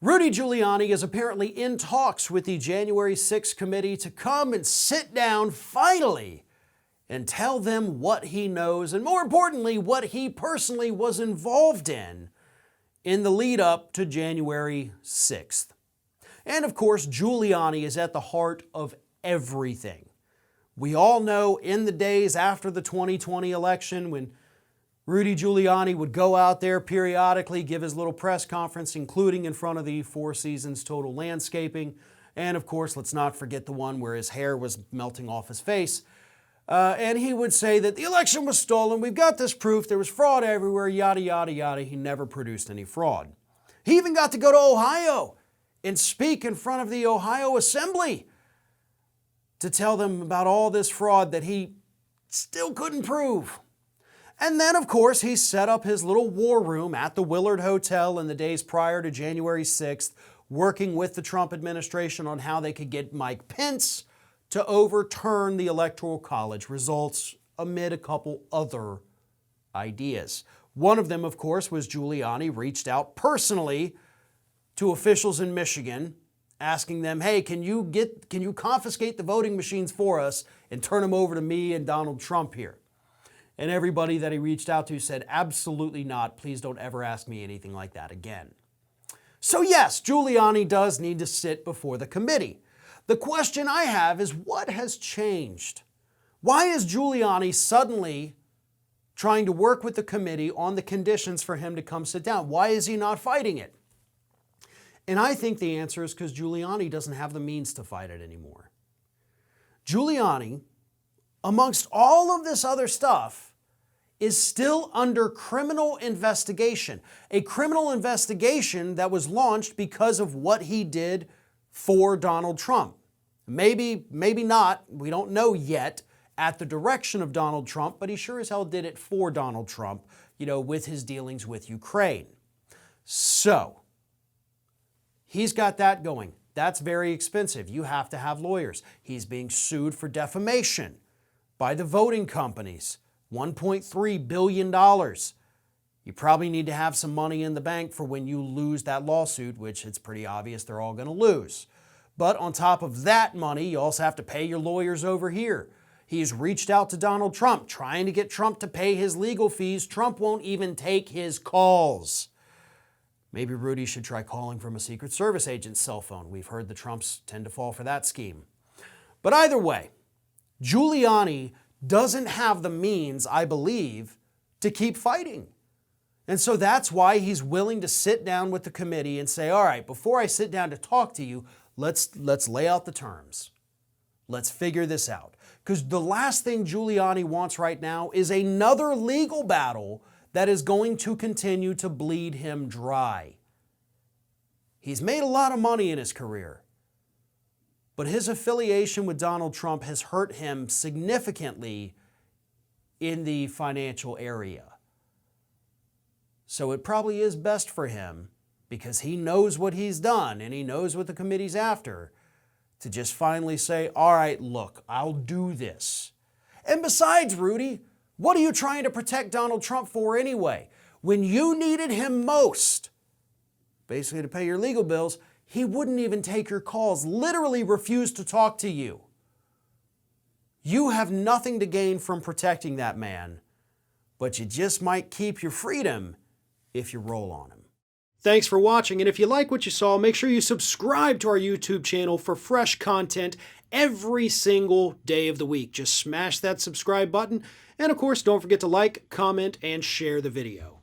Rudy Giuliani is apparently in talks with the January 6th committee to come and sit down finally and tell them what he knows and, more importantly, what he personally was involved in the lead up to January 6th. And of course, Giuliani is at the heart of everything. We all know in the days after the 2020 election when Rudy Giuliani would go out there periodically, give his little press conference, including in front of the Four Seasons Total Landscaping. And of course, let's not forget the one where his hair was melting off his face. And he would say that the election was stolen, we've got this proof, there was fraud everywhere, yada, yada, yada. He never produced any fraud. He even got to go to Ohio and speak in front of the Ohio Assembly to tell them about all this fraud that he still couldn't prove. And then, of course, he set up his little war room at the Willard Hotel in the days prior to January 6th, working with the Trump administration on how they could get Mike Pence to overturn the Electoral College results amid a couple other ideas. One of them, of course, was Giuliani reached out personally to officials in Michigan, asking them, hey, can you confiscate the voting machines for us and turn them over to me and Donald Trump here? And everybody that he reached out to said, absolutely not. Please don't ever ask me anything like that again. So yes, Giuliani does need to sit before the committee. The question I have is, what has changed? Why is Giuliani suddenly trying to work with the committee on the conditions for him to come sit down? Why is he not fighting it? And I think the answer is because Giuliani doesn't have the means to fight it anymore. Giuliani, amongst all of this other stuff, is still under criminal investigation. A criminal investigation that was launched because of what he did for Donald Trump. Maybe not, we don't know yet, at the direction of Donald Trump, but he sure as hell did it for Donald Trump, with his dealings with Ukraine. So, he's got that going. That's very expensive. You have to have lawyers. He's being sued for defamation by the voting companies. $1.3 billion. You probably need to have some money in the bank for when you lose that lawsuit, which it's pretty obvious they're all going to lose. But on top of that money, you also have to pay your lawyers over here. He's reached out to Donald Trump, trying to get Trump to pay his legal fees. Trump won't even take his calls. Maybe Rudy should try calling from a Secret Service agent's cell phone. We've heard the Trumps tend to fall for that scheme. But either way, Giuliani doesn't have the means, I believe, to keep fighting. And so that's why he's willing to sit down with the committee and say, all right, before I sit down to talk to you, let's lay out the terms. Let's figure this out. Because the last thing Giuliani wants right now is another legal battle that is going to continue to bleed him dry. He's made a lot of money in his career. But his affiliation with Donald Trump has hurt him significantly in the financial area. So it probably is best for him, because he knows what he's done and he knows what the committee's after, to just finally say, all right, look, I'll do this. And besides, Rudy, what are you trying to protect Donald Trump for anyway? When you needed him most, basically to pay your legal bills, he wouldn't even take your calls, literally refused to talk to you. You have nothing to gain from protecting that man, but you just might keep your freedom if you roll on him. Thanks for watching, and if you like what you saw, make sure you subscribe to our YouTube channel for fresh content every single day of the week. Just smash that subscribe button, and of course, don't forget to like, comment, and share the video.